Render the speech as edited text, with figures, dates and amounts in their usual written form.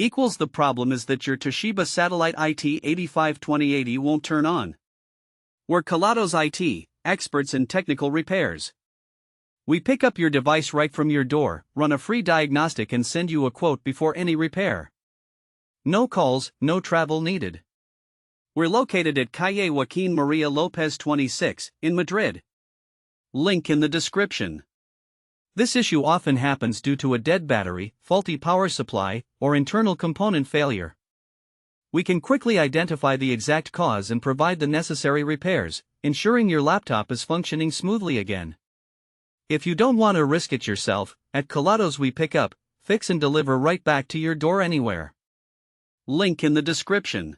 Equals the problem is that your Toshiba satellite IT8528E won't turn on. We're Kelatos IT, experts in technical repairs. We pick up your device right from your door, run a free diagnostic and send you a quote before any repair. No calls, no travel needed. We're located at Calle Joaquin Maria Lopez 26, in Madrid. Link in the description. This issue often happens due to a dead battery, faulty power supply, or internal component failure. We can quickly identify the exact cause and provide the necessary repairs, ensuring your laptop is functioning smoothly again. If you don't want to risk it yourself, at Kelatos we pick up, fix and deliver right back to your door anywhere. Link in the description.